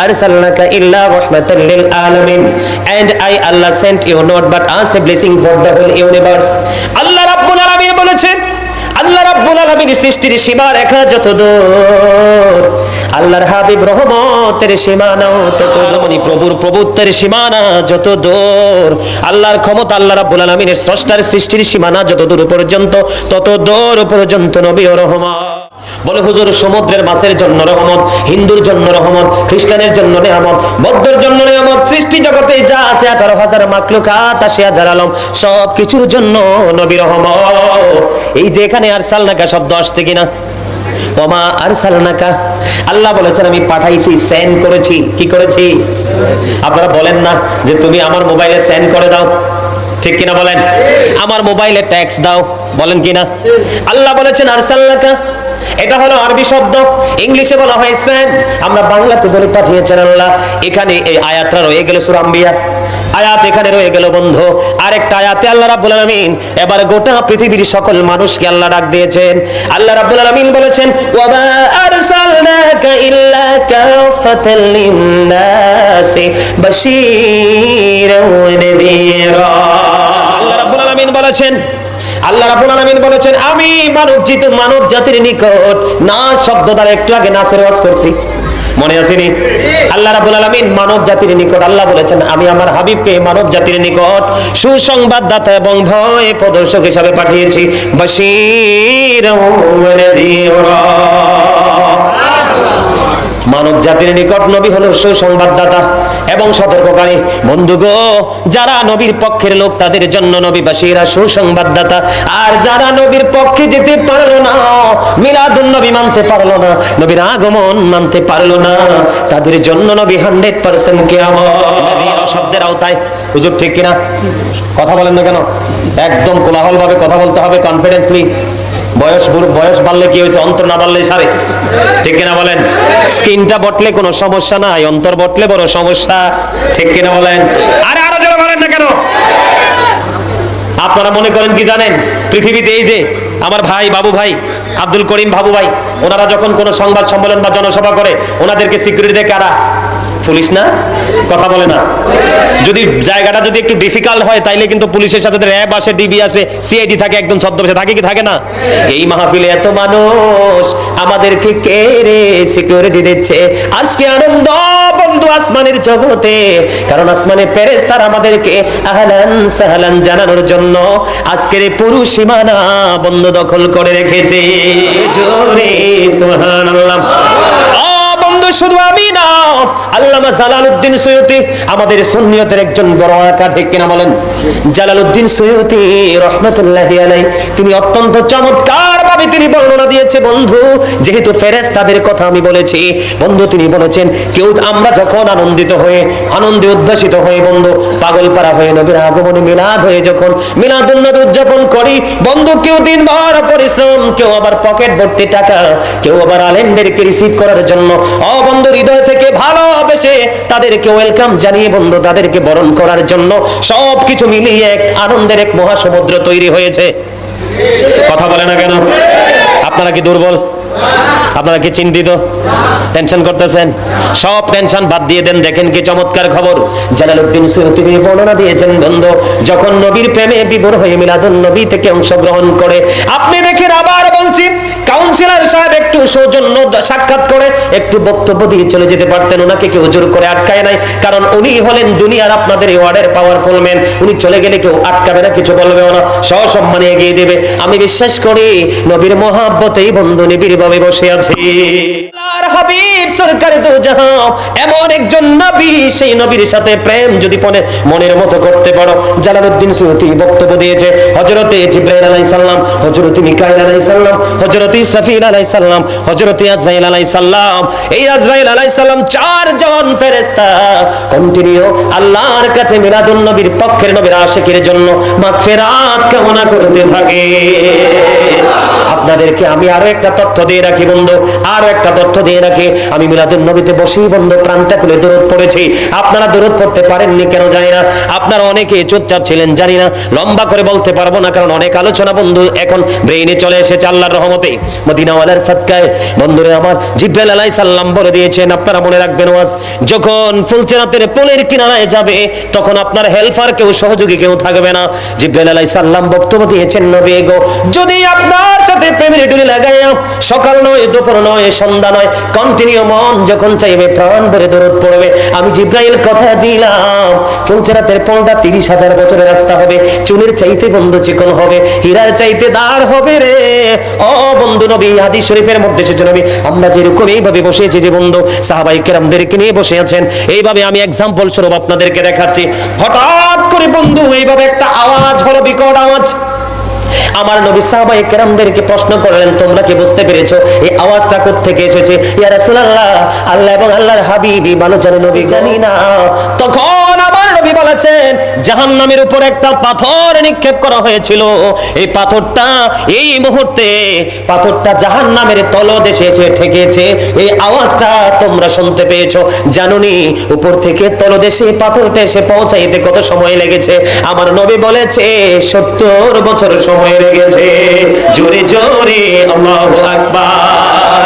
আরসালনাকা ইল্লা রাহমাতাল লিল আলামিন, and I Allah sent you not but as a blessing for the whole universe. আল্লাহ রাব্বুল আলামিন বলেছেন, আল্লাহ রাব্বুল আলামিন সৃষ্টির সীমা রেখা যত দূর, আল্লাহর হাবিব রহমতের সীমানাও তত দূর, প্রভুর প্রভুত্বের সীমানা যত দূর, আল্লাহর ক্ষমতা আল্লাহ রাব্বুল আলামিনের স্রষ্টার সৃষ্টির সীমানা যত দূর পর্যন্ত তত দূর পর্যন্ত নবী ও রহমত। বলে হুজুর সমুদ্রের মাছের জন্য রহমত, হিন্দুর জন্য রহমত, খ্রিস্টানের জন্য নিয়ামত, বৌদ্ধের জন্য নিয়ামত, সৃষ্টি জগতে যা আছে 18,000 মাখলুকাত 80,000 আলম সব কিছুর জন্য নবী রহমত। এই যে এখানে আরসালনাকা শব্দ আসছে কিনা, ওমা আরসালনাকা, আল্লাহ বলেছেন আমি পাঠাইছি, সেন্ড করেছি। কি করেছি? আপনারা বলেন না যে তুমি আমার মোবাইলে সেন্ড করে দাও, ঠিক কিনা বলেন? আমার মোবাইলে ট্যাক্স দাও, বলেন কিনা? আল্লাহ বলেছেন আরসালনাকা, এটা হলো আরবি শব্দ, ইংলিশে বলা হয় সেন্ড, আমরা বাংলাতে বলে পাঠিয়েছেন আল্লাহ। এখানে এই আয়াতটা রয়ে গেল সূরা আম্বিয়া আয়াত, এখানে রয়ে গেল বন্ধু আরেকটা আয়াতে আল্লাহ রাব্বুল আলামিন এবার গোটা পৃথিবীর সকল মানুষকে আল্লাহ ডাক দিয়েছেন। আল্লাহ রাব্বুল আলামিন বলেছেন ওয়া মা আরসালনাকা ইল্লা কাফাতাল লিন-নাসি বাশীরাও ওয়া নাযীরা। আল্লাহ রাব্বুল আলামিন বলেছেন, আল্লাহ রাব্বুল আলামিন বলেছেন আমি মানব জাতির নিকট, না শব্দ দ্বারা একটু আগে নাসের ওয়াজ করছি, মনে আসেনি? আল্লাহ রাব্বুল আলামিন মানব জাতির নিকট, আল্লাহ বলেছেন আমি আমার হাবিবকে মানব জাতির নিকট সুসংবাদদাতা এবং ভয় প্রদর্শক হিসাবে পাঠিয়েছি। বাশীরাও ওয়া নাযীরা। মানব জাতির নিকট নবী হলো সুসংবাদদাতা এবং সতর্ককারী। বন্ধু গো, যারা নবীর পক্ষের লোক তাদের জন্য নবী বাশীরা, সুসংবাদদাতা। আর যারা নবীর পক্ষে যেতে পারলো না, মিলাদুন নবী মানতে পারলো না, নবীর আগমন মানতে পারলো না, তাদের জন্য নবী 100% কিয়ামত নাযীরা শব্দের আওতায়। হুজুর ঠিক কিনা? কথা বলেন না কেন? একদম কোলাহল ভাবে কথা বলতে হবে, কনফিডেন্সলি। বয়স বাড়লে কি হয়েছে, অন্তর না বাড়লে সারে, ঠিক কিনা বলেন? স্কিনটা বটলে কোনো সমস্যা নাই, অন্তর বটলে বড় সমস্যা, ঠিক কিনা বলেন? আরে আরো জোরে বলেন না কেন? আপনারা মনে করেন কি জানেন, পৃথিবীতে এই যে আমার ভাই বাবু ভাই আব্দুল করিম বাবু ভাই, ওনারা যখন কোনো সংবাদ সম্মেলন বা জনসভা করে ওনাদেরকে সিকিউরিটি দেয় কারা? পুলিশ না? কথা বলে না? যদি জায়গাটা যদি একটু ডিফিকাল্ট হয় তাইলে কিন্তু পুলিশের সাথে র্যাব আসে, ডিবি আসে, সিআইডি থাকে, একদম ছদ্মবেশে থাকে, কি থাকে না? এই মাহফিলে এত মানুষ, আমাদেরকে কে রে সিকিউরিটি দিচ্ছে? আজকে আনন্দ বন্ধু আসমানের জগতে, কারণ আসমানে ফেরেশতারা আমাদেরকে আহলান সাহলান জানানোর জন্য আজকের এই পুরো সীমানা বন্ধ দখল করে রেখেছে। জোরে সুবহানাল্লাহ। শুধু আমি না, আল্লামা জালালউদ্দিন সৈয়দী আমাদের সুন্নিয়তের একজন বড় আকা, ঠিক কিনা বলেন? জালালউদ্দিন সৈয়দী রাহমাতুল্লাহি আলাইহি তিনি অত্যন্ত চমৎকার ভাবে তিনি বর্ণনা দিয়েছে বন্ধু, যেহেতু ফেরেশতাদের কথা আমি বলেছি বন্ধু, তিনি বলেছেন কেউ আমরা যখন আনন্দিত হয়ে আনন্দে উদ্ভাসিত হয়ে বন্ধু পাগলপাড়া হয়ে নবীর আগমনে মিলাদ হয়ে যখন মিলাদুন নবী উদযাপন করি বন্ধু, কেউ দিনভর পরিশ্রম, কেউ আবার পকেট ভর্তি টাকা, কেউ আবার আলেমদেরকে রিসিভ করার জন্য বন্ধু হৃদয় থেকে ভালোবেসে তাদেরকে ওয়েলকাম জানিয়ে বন্ধু তাদেরকে বরণ করার জন্য সবকিছু মিলিয়ে এক আনন্দের এক মহাসমুদ্র তৈরি হয়েছে। কথা বলে না কেন? আপনারা কি দুর্বল? আপনারা কি চিন্তিত? টেনশন করতেছেন? সব টেনশন বাদ দিয়ে দেন, দেখেন কি চমৎকার খবর। জালালউদ্দিন সৈয়দী বর্ণনা দিয়েছেন বন্ধু, যখন নবীর প্রেমে বিভোর হয়ে মিলাদুন নবী থেকে অংশগ্রহণ করে, আপনি দেখেন আবার বলছি, কাউন্সিলর সাহেব একটু সৌজন্য সাক্ষাৎ করে একটু বক্তব্য দিয়ে চলে যেতে পারতেন, ওনাকে কেউ জোর করে আটকায় নাই, কারণ উনি হলেন দুনিয়ার আপনাদের এই ওয়ার্ডের পাওয়ারফুল ম্যান। উনি চলে গেলে কেউ আটকাবে না, কিছু বলবে না, সসম্মানে এগিয়ে দেবে। আমি বিশ্বাস করি নবীর মহব্বতেই বন্ধু নিবিড় ভাবে বসে আছে আল্লাহর হাবিব সরকারে দো জাহান, এমন একজন নবী, সেই নবীর সাথে প্রেম যদি মনের মতো করতে পারো। জালালউদ্দিন সৈয়দী বক্তব্য দিয়েছে হযরতে জিবরাইল আলাইহিস সালাম, হযরতে মিকাইল আলাইহিস সালাম, হযরতে ইসরাফিল আলাইহিস সালাম, হযরতে আজরাইল আলাইহিস সালাম। এই আজরাইল আলাইহিস সালাম চারজন ফেরেশতা কন্টিনিউ আল্লাহর কাছে মিলাদুন নবীর পক্ষের নবীর আশিকের জন্য মাগফিরাত কামনা করতে থাকে। আপনাদেরকে আমি আরো একটা তথ্য দিয়ে রাখি বন্ধু, আরো একটা তথ্য দিয়ে রাখি, আমি মিলাদুন নবীতে বসেই বন্ধু প্রাণটা খুলে দরুদ পড়েছি। আপনারা দরুদ পড়তে পারেননি কেন জানি না, আপনারা অনেকে চুপচাপ ছিলেন জানি না, লম্বা করে বলতে পারবো না কারণ অনেক আলোচনা বন্ধু এখন ব্রেইনে চলে এসেছে আল্লাহর রহমতে, মদিনাওয়ালার সাদকায়। বন্ধুরে আমার, জিবরাইল আলাইহিস সালাম বলে দিয়েছেন, আপনারা মনে রাখবেন ওয়াজ, যখন ফুলচেরাতের পোলের কিনারায় যাবে তখন আপনার হেল্পার কেউ, সহযোগী কেউ থাকবে না। জিবরাইল আলাইহিস সালাম বক্তব্য দিয়েছেন, নবী গো, যদি আপনার সাথে প্রেমের ডুরি লাগাইয়া সকাল নয়, দুপুর নয়, সন্ধ্যা নয়, কন্টিনিউ মন যখন চাইবে প্রাণ ভরে দরুদ পড়বে, আমি জিবরাইল কথা দিলাম ফুলচেরাতের পোলটা 30,000 বছরের রাস্তা হবে, চুলের চাইতে বন্ধু চিকন হবে, হীরার চাইতে দাঁড় হবে রে। ও বন্ধু, নবী হাদিস শরীফের মধ্যে এসেছে, নবী আমরা যেরকম এইভাবে বসে আছি যে বন্ধু সাহাবায়ে কেরামদেরকে নিয়ে বসে আছেন, এইভাবে আমি এক্সাম্পল স্বরূপ আপনাদেরকে দেখাচ্ছি। হঠাৎ করে বন্ধু এইভাবে একটা আওয়াজ হলো, বিকট আওয়াজ। আমার নবী সাহাবায়ে কেরামদেরকে প্রশ্ন করলেন, তোমরা কি বুঝতে পেরেছো এই আওয়াজটা কোথা থেকে এসেছে? ইয়া রাসূলুল্লাহ, আল্লাহ এবং আল্লাহর হাবিবি ভালো জানেন নবী, জানি না। তখন আমার নবী বলেছেন, জাহান্নামের উপর একটা পাথর নিক্ষেপ করা হয়েছিল, এই পাথরটা এই মুহূর্তে পাথরটা জাহান্নামের তলদেশে এসে ঠেকেছে, এই আওয়াজটা তোমরা শুনতে পেয়েছো। জানুনি উপর থেকে তলদেশে পাথরটা এসে পৌঁছাইতে কত সময় লেগেছে? আমার নবী বলেছে 70 বছর সময় লেগেছে। জোরে জোরে আল্লাহু আকবার।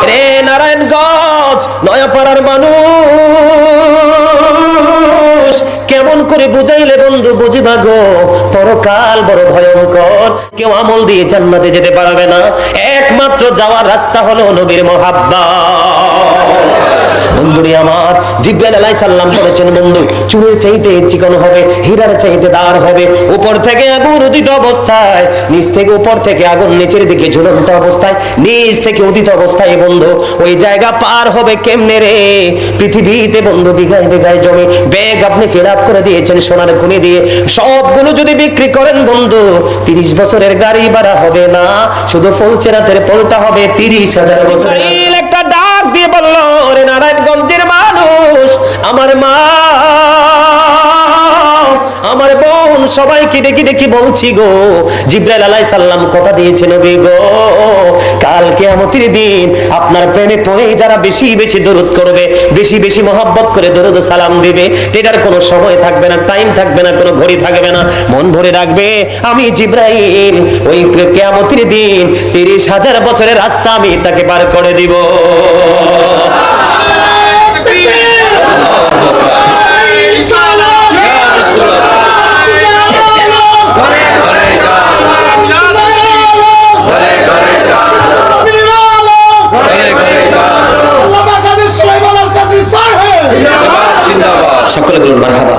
রে নারায়ণগঞ্জ নয়াপাড়ার মানুষ, কেমন করে বুঝাইলে বন্ধু বুঝিবা গো, পরকাল বড় ভয়ঙ্কর, কেউ আমল দিয়ে জান্নাতে যেতে পারবে না, একমাত্র যাওয়ার রাস্তা হলো নবীর মুহাব্বত। বন্ধুরে আমার, জিবরাইল আলাইহিস সালাম বলেছেন, বন্ধু চুলের চাইতে চিকন হবে, হীরার চাইতে দাঁড় হবে, উপর থেকে আগুন উদিত অবস্থায়, নিচ থেকে উপর থেকে আগুন নিচের দিকে ঝুলন্ত অবস্থায়, নিচ থেকে উদিত অবস্থায় বন্ধু ওই জায়গা পার হবে কেমনে রে? পৃথিবীতে বন্ধু বিঘায় বিঘায় জমি ব্যাগ আপনি ফিল আপ করে দিয়েছেন সোনার খনি দিয়ে, সবগুলো যদি বিক্রি করেন বন্ধু 30 বছরের গাড়ি ভাড়া হবে না, শুধু ফুলচেরাতের পোলটা হবে 30,000 বছর। একটা ডাক দিয়ে বলল, রে নারায়ণগঞ্জের মানুষ, আমার মা, আমার বোন, সবাইকে ডেকে ডেকে বলছি গো, জিবরাইল আলাইহিস সালাম কথা দিয়েছেন নবী গো, কাল কিয়ামতের দিন আপনার প্রেমে পড়ে যারা বেশি বেশি দরুদ করবে, বেশি বেশি মহব্বত করে দরুদ সালাম দিবে, এটার কোনো সময় থাকবে না, টাইম থাকবে না, কোনো ঘড়ি থাকবে না, মন ভরে রাখবে আমি জিবরাইল ওই কিয়ামতের দিন 30,000 বছরের রাস্তা আমি তাকে পার করে দিব। সকলে বলুন মারহাবা।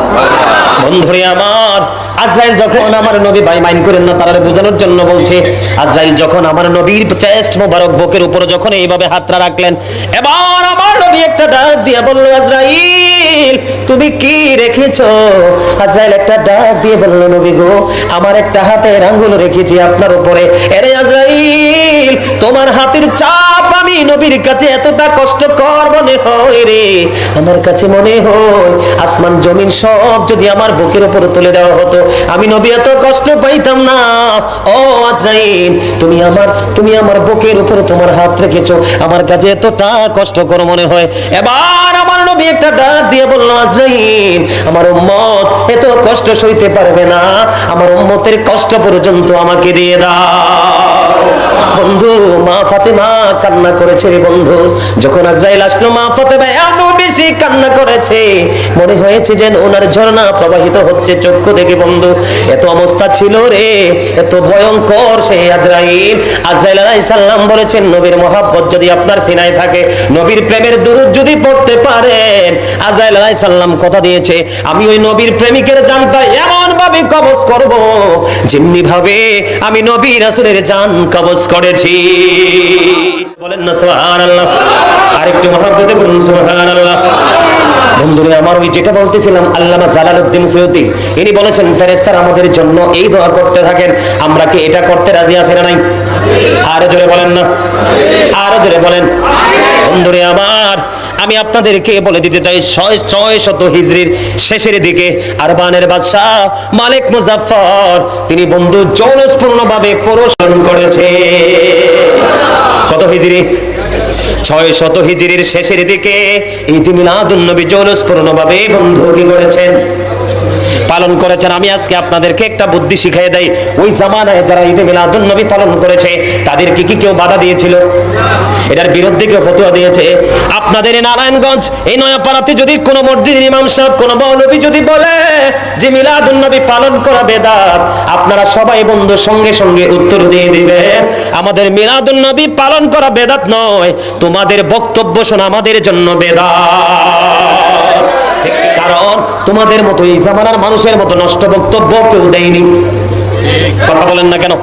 বন্ধুরে আমার, আজরাইল যখন আমার নবী, ভাই মাইন্ড করেন না, তারা বোঝানোর জন্য বলছে, আজরাইল যখন আমার নবীর চেস্ট মোবারক বুকের উপরে যখন এইভাবে হাতটা রাখলেন, এবার আমার নবী একটা ডাক দিয়ে বলল, আজরাইল তুমি কি রেখেছো? আজরাইল একটা ডাক দিয়ে বলল, নবী গো, আমার একটা হাতের আঙ্গুল রেখেছি আপনার উপরে। আরে আজরাইল, তোমার হাতের চাপ আমি নবীর কাছে এতটা কষ্টকর মনে হয় রে, আমার কাছে মনে হয় আসমান জমিন সব যদি আমার বুকের উপর তুলে দেওয়া হতো, আমি নবী এত কষ্ট পাইতাম না। ও আজরাইল, তুমি আমার বুকের উপরে তোমার হাত রেখেছো, আমার কাছে এতটা কষ্টকর মনে হয়। এবার আমার নবী একটা ডাক দিয়ে বলল, আজরাইল আমার উম্মত এত কষ্ট সইতে পারবে না, আমার উম্মতের কষ্ট পর্যন্ত আমাকে দিয়ে দাও। বন্ধু, মা ফাতেমা কান্না করেছে রে বন্ধু, যখন আজরাইল আসলো মা ফাতেমা এত বেশি কান্না করেছে, মনে হয়েছে যেন ওনার ঝর্ণা প্রবাহিত হচ্ছে চক্ষু থেকে বন্ধু, এত অবস্থা ছিল রে, এত ভয়ঙ্কর সেই আজরাইল। আজরাইল আলাইহিস সালাম বলেছেন, নবীর মহব্বত যদি আপনার সিনায় থাকে, নবীর প্রেমের দুরূদ যদি পড়তে পারেন, আজরাইল আলাইহিস সালাম কথা দিয়েছে, আমি ওই নবীর প্রেমিকের জানটা এমন ভাবে কবজ করব যেমনি ভাবে আমি নবী রাসূলের জান কবজ করেছি। বলেন না সুবহানাল্লাহ, আরেকটু মহব্বতে বলুন সুবহানাল্লাহ। বন্ধুরা আমার, ওই যেটা বলতেছিলাম, আল্লামা জালালউদ্দিন সৈয়দী ইনি বলেছেন, ফেরেশতারা আমাদের জন্য এই দোয়া করতে থাকেন, আমরা কি এটা করতে রাজি আছি না নাই? আরো জোরে বলেন না, আরো জোরে বলেন। বন্ধুরা আমার, আমি আপনাদেরকে বলে দিতে চাই, 600 হিজরির শেষের দিকে আরবানের বাদশা মালিক মুজাফফর তিনি বন্ধু জৌলুসপূর্ণভাবে প্ররোচন করেছে। কত হিজরি, 600 হিজরির শেষের দিকে ঈদ মিলাদুন নবী জৌলুসপূর্ণভাবে বন্ধু কি করেছেন, পালন করেছেন। আমি আজকে আপনাদেরকে একটা বুদ্ধি শিখিয়ে দেই, ওই জামানায় যারা ঈদে মিলাদুন নবী পালন করেছে তাদেরকে কি কেউ বাধা দিয়েছিল? এটার বিরুদ্ধে কেউ ফতোয়া দিয়েছে? আপনাদের এই নারায়ণগঞ্জ এই নয়াপাড়াতে যদি কোনো মসজিদের ইমাম সাহেব কোনো মৌলবী যদি বলে যে মিলাদুন নবী পালন করা বেদাত, আপনারা সবাই বন্ধু সঙ্গে সঙ্গে উত্তর দিয়ে দিবেন আমাদের মিলাদুন নবী পালন করা বেদাত নয়, তোমাদের বক্তব্য শোনা আমাদের জন্য বেদাত। কারণ তোমাদের মতো এই জামানার মানুষের মতো নষ্ট বক্তব্য কেউ দেয়নি। কথা বলেন না কেন?